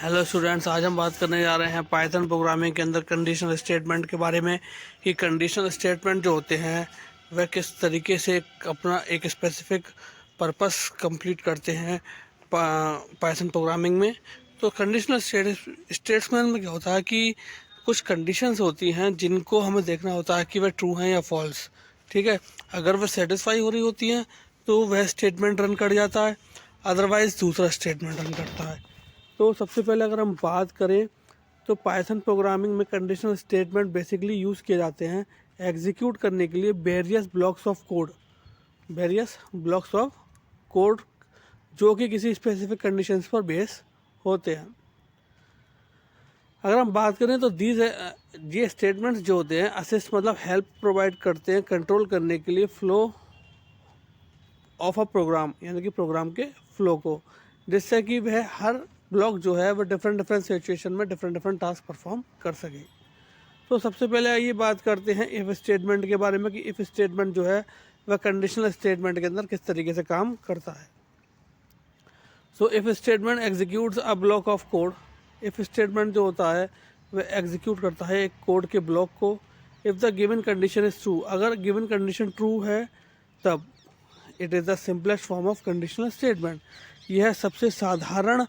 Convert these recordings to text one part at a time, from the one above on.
Hello students, आज हम बात करने जा रहे हैं पाइथन प्रोग्रामिंग के अंदर कंडीशनल स्टेटमेंट के बारे में कि कंडीशनल स्टेटमेंट जो होते हैं वह किस तरीके से अपना एक स्पेसिफिक पर्पस कंप्लीट करते हैं पाइथन प्रोग्रामिंग में। तो कंडीशनल स्टेटमेंट में क्या होता है कि कुछ कंडीशंस होती हैं जिनको हमें देखना होता है कि वह ट्रू हैं या फॉल्स। ठीक है, अगर वह सेटिस्फाई हो रही होती हैं तो वह स्टेटमेंट रन कर जाता है, अदरवाइज दूसरा स्टेटमेंट रन करता है। तो सबसे पहले अगर हम बात करें तो पाइथन प्रोग्रामिंग में कंडीशनल स्टेटमेंट बेसिकली यूज़ किए जाते हैं एग्जीक्यूट करने के लिए वेरियस ब्लॉक्स ऑफ कोड जो कि किसी स्पेसिफिक कंडीशंस पर बेस होते हैं। अगर हम बात करें तो ये स्टेटमेंट्स जो होते हैं असिस्ट मतलब हेल्प प्रोवाइड करते हैं कंट्रोल करने के लिए फ्लो ऑफ अ प्रोग्राम, यानी कि प्रोग्राम के फ्लो को, जिससे कि वह हर ब्लॉक जो है वह डिफरेंट सिचुएशन में डिफरेंट टास्क परफॉर्म कर सके। तो सबसे पहले आइए बात करते हैं इफ़ स्टेटमेंट के बारे में कि इफ़ स्टेटमेंट जो है वह कंडीशनल स्टेटमेंट के अंदर किस तरीके से काम करता है। So if statement executes a block of code. If statement जो होता है वह एग्जीक्यूट करता है एक कोड के ब्लॉक को। If the given condition is true, अगर गिवन कंडीशन ट्रू है तब it is the simplest form of conditional statement. यह सबसे साधारण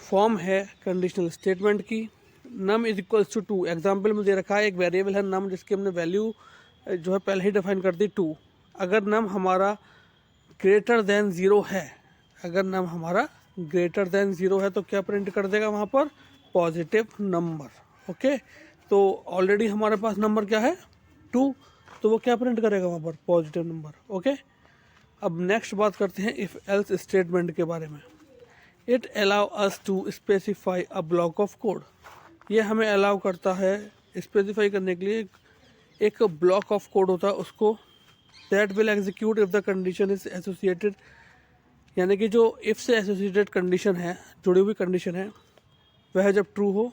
फॉर्म है कंडीशनल स्टेटमेंट की। Num is equals to 2, example में दे रखा है एक वेरिएबल है नम जिसकी हमने वैल्यू जो है पहले ही डिफाइन कर दी 2। अगर नम हमारा ग्रेटर देन 0 है, अगर नम हमारा ग्रेटर देन 0 है तो क्या प्रिंट कर देगा वहाँ पर? Positive number. ओके, तो ऑलरेडी हमारे पास नंबर क्या है 2, तो वो क्या प्रिंट करेगा वहाँ पर? Positive number. ओके, अब नेक्स्ट बात करते हैं इफ़ एल्स स्टेटमेंट के बारे में। It allow us to specify a block of code. ये हमें अलाउ करता है स्पेसिफाई करने के लिए एक ब्लॉक ऑफ कोड होता है उसको, that will execute if the condition is associated, यानी कि जो इफ से एसोसिएटेड कंडीशन है, जुड़ी हुई कंडीशन है, वह जब ट्रू हो।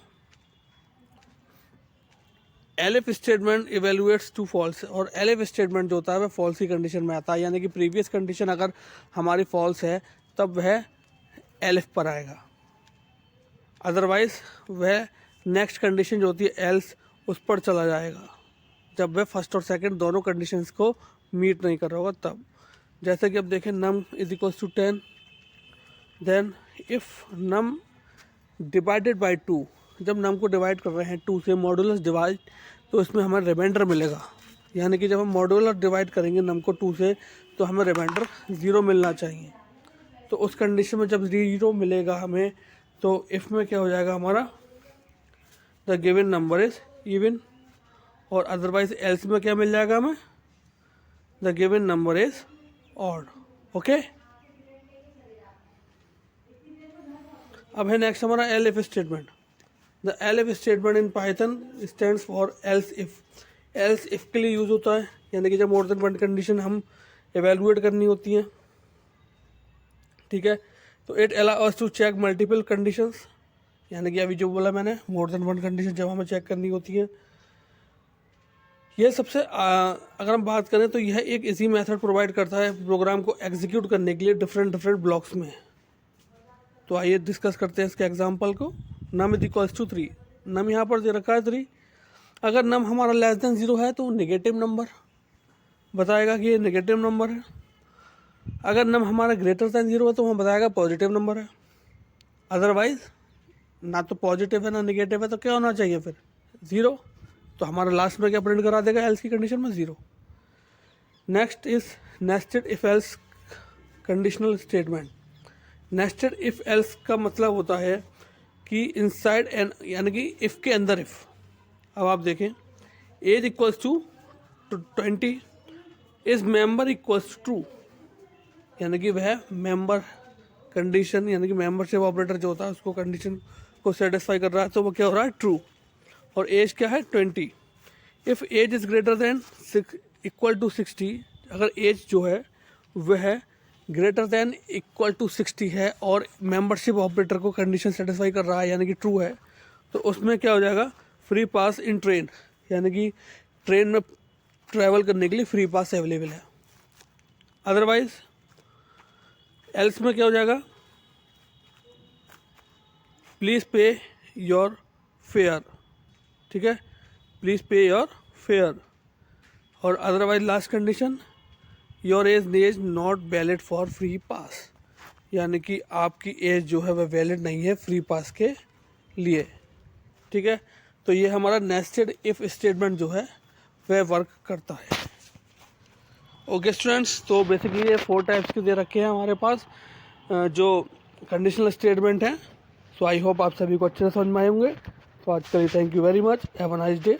Elif statement evaluates to false, और एलिफ स्टेटमेंट जो होता है वह फॉल्स की कंडीशन में आता है, यानी कि प्रीवियस कंडीशन अगर हमारी फॉल्स है तब वह एलिफ पर आएगा, अदरवाइज वह नेक्स्ट कंडीशन जो होती है एल्स उस पर चला जाएगा जब वह फर्स्ट और सेकंड दोनों कंडीशंस को मीट नहीं कर रहा होगा तब। जैसे कि अब देखें num is equals to 10, then if num divided by 2, जब नम को डिवाइड कर रहे हैं 2 से मॉडुलस डिवाइड, तो इसमें हमें रिमाइंडर मिलेगा, यानी कि जब हम मॉडुलस डिवाइड करेंगे नम को 2 से तो हमें रिमाइंडर 0 मिलना चाहिए। तो उस कंडीशन में जब 0 मिलेगा हमें तो इफ़ में क्या हो जाएगा हमारा the given number is even, और अदरवाइज एल्स में क्या मिल जाएगा हमें? The given number is odd. Okay, अब है नेक्स्ट हमारा el statement. The el statement in Python stands for else if. Else if के लिए यूज़ होता है, यानी कि जब मोर देन वन कंडीशन हम एवेलुएट करनी होती हैं। ठीक है, तो it allow us to check multiple conditions, यानी कि अभी जो बोला मैंने मोर देन वन कंडीशन जब हमें चेक करनी होती है। यह सबसे अगर हम बात करें तो यह एक इजी मेथड प्रोवाइड करता है प्रोग्राम को एग्जीक्यूट करने के लिए डिफरेंट ब्लॉक्स में। तो आइए डिस्कस करते हैं इसके एग्जांपल को। नम इज इक्वल्स टू 3, नम यहाँ पर दे रखा है 3। अगर नम हमारा लेस देन 0 है तो नेगेटिव नंबर बताएगा कि ये नेगेटिव नंबर है। अगर नम हमारा ग्रेटर देन 0 है तो वहाँ बताएगा पॉजिटिव नंबर है। अदरवाइज ना तो पॉजिटिव है ना नेगेटिव है, तो क्या होना चाहिए फिर? 0। तो हमारा लास्ट में क्या प्रिंट करा देगा एल्स की कंडीशन में? 0। Next is nested if else conditional statement. Nested if else का मतलब होता है कि इनसाइड एन, यानी कि इफ़ के अंदर इफ़। अब आप देखें age equals to 20 is member equals to true, यानी कि वह मेंबर कंडीशन, यानी कि मेंबरशिप ऑपरेटर जो होता है उसको कंडीशन को सेटिस्फाई कर रहा है, तो वो क्या हो रहा है? ट्रू। और एज क्या है? 20। If age is greater than equal to 60, अगर एज जो है वह ग्रेटर देन इक्वल टू 60 है और मेंबरशिप ऑपरेटर को कंडीशन सेटिस्फाई कर रहा है, यानी कि ट्रू है, तो उसमें क्या हो जाएगा? फ्री पास इन ट्रेन, यानी कि ट्रेन में ट्रैवल करने के लिए फ्री पास अवेलेबल है। अदरवाइज एल्स में क्या हो जाएगा? प्लीज़ पे योर फेयर, ठीक है, प्लीज़ पे योर फेयर। और otherwise last condition, your age is not valid for free pass, यानी कि आपकी एज जो है वह वैलिड नहीं है फ्री पास के लिए, ठीक है। तो ये हमारा नेस्टेड इफ़ स्टेटमेंट जो है वह वर्क करता है। ओके स्टूडेंट्स, तो बेसिकली ये 4 टाइप्स के दे रखे हैं हमारे पास जो कंडीशनल स्टेटमेंट हैं। सो आई होप आप सभी को अच्छे से समझ में आए होंगे। तो आज के लिए thank you very much, have a nice day.